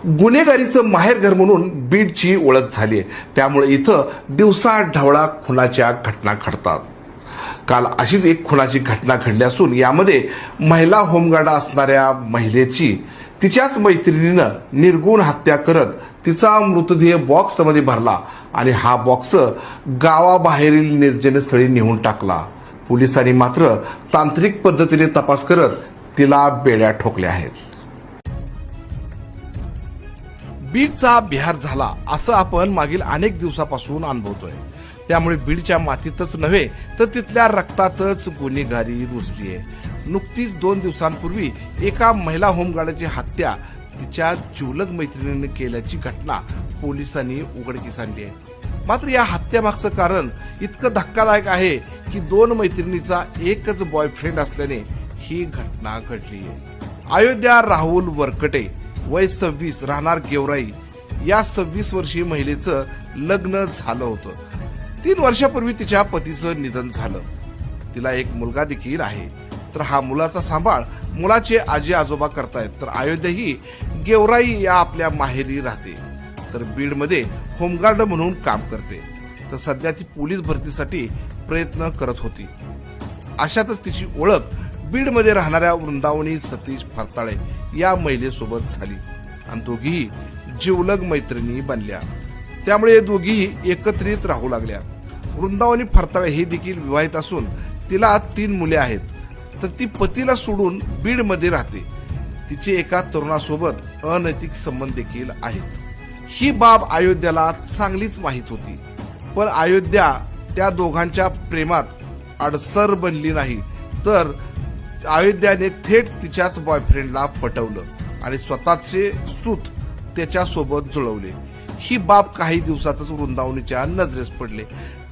गुन्हेगारीचं माहेरघर म्हणून बीडची ओळख झाली आहे. त्यामुळे इथं दिवसा ढवळा खुनाच्या घटना घडतात. काल अशीच एक खुनाची घटना घडली असून यामध्ये महिला होमगार्ड असणाऱ्या महिलेची तिच्याच मैत्रिणीनं निर्गुण हत्या करत तिचा मृतदेह बॉक्समध्ये भरला आणि हा बॉक्स गावाबाहेरील निर्जन स्थळी नेऊन टाकला. पोलिसांनी मात्र तांत्रिक पद्धतीने तपास करत तिला बेड्या ठोकल्या आहेत. बीडचा बिहार झाला असं आपण मागील अनेक दिवसापासून अनुभवतोय. त्यामुळे बीडच्या मातीतच नव्हे तर तिथल्या रक्तातच गुन्हेगारी रुजली आहे. नुकतीच 2 दिवसांपूर्वी एका महिला होमगार्डची हत्या तिच्या जिवलग मैत्रिणीने केल्याची घटना पोलिसांनी उघडकीस आणली आहे. मात्र या हत्येमागचं कारण इतकं धक्कादायक आहे की 2 मैत्रिणीचा एकच बॉयफ्रेंड असल्याने ही घटना घडली आहे. अयोध्या राहुल वरकटे वय 26 राहणार गेवराई या 26 वर्षीय महिलेचं लग्न झालं होतं. 3 वर्षापूर्वी तिच्या पतीचं निधन झालं. तिला एक मुलगा देखील आहे. तर हा मुलाचा सांभाळ मुलाचे आजी आजोबा करतायत. तर अयोध्या ही गेवराई या आपल्या माहेरी राहते. तर बीडमध्ये होमगार्ड म्हणून काम करते. तर सध्या ती पोलीस भरतीसाठी प्रयत्न करत होती. अशातच तिची ओळख बीडमध्ये राहणाऱ्या वृंदावनी सतीश फरताळे या महिलेसोबत झाली आणि दोघीही जिवलग मैत्रिणी बनल्या. त्यामुळे हे दोघीही एकत्रित राहू लागल्या. वृंदावनी फरताळे हे देखील विवाहित असून तिला 3 मुले आहेत. तर ती पतीला सोडून बीडमध्ये राहते. तिचे एका तरुणासोबत अनैतिक संबंध देखील आहेत. ही बाब अयोध्याला चांगलीच माहीत होती. पण अयोध्या त्या दोघांच्या प्रेमात अडसर बनली नाही. तर अयोध्याने थेट तिच्याच बॉयफ्रेंडला पटवलं आणि स्वतःचे सूत त्याच्या सोबत जुळवले. ही बाब काही दिवसातच वृंदावनीच्या नजरेस पडले.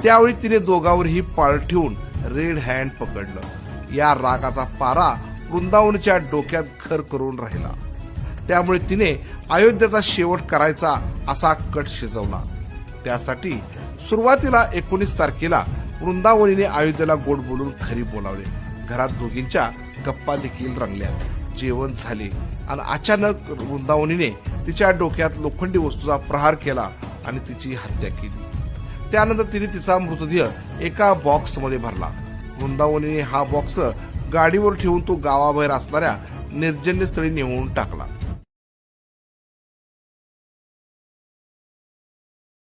त्यावेळी तिने दोघांवरही पाळ ठेवून रेड हँड पकडलं. या रागाचा पारा वृंदावनीच्या डोक्यात घर करून राहिला. त्यामुळे तिने अयोध्याचा शेवट करायचा असा कट शिजवला. त्यासाठी सुरुवातीला 19 तारखेला वृंदावनीने अयोध्येला गोड बोलून घरी बोलावले. घरात दोघींच्या गप्पा देखील रंगल्या. जेवण झाले आणि अचानक वृंदावनीने तिच्या डोक्यात लोखंडी वस्तूचा प्रहार केला आणि तिची हत्या केली. त्यानंतर तिने तिचा मृतदेह एका बॉक्समध्ये भरला. वृंदावनीने हा बॉक्स गाडीवर ठेवून तो गावाबाहेर असणाऱ्या निर्जन स्थळी नेऊन टाकला.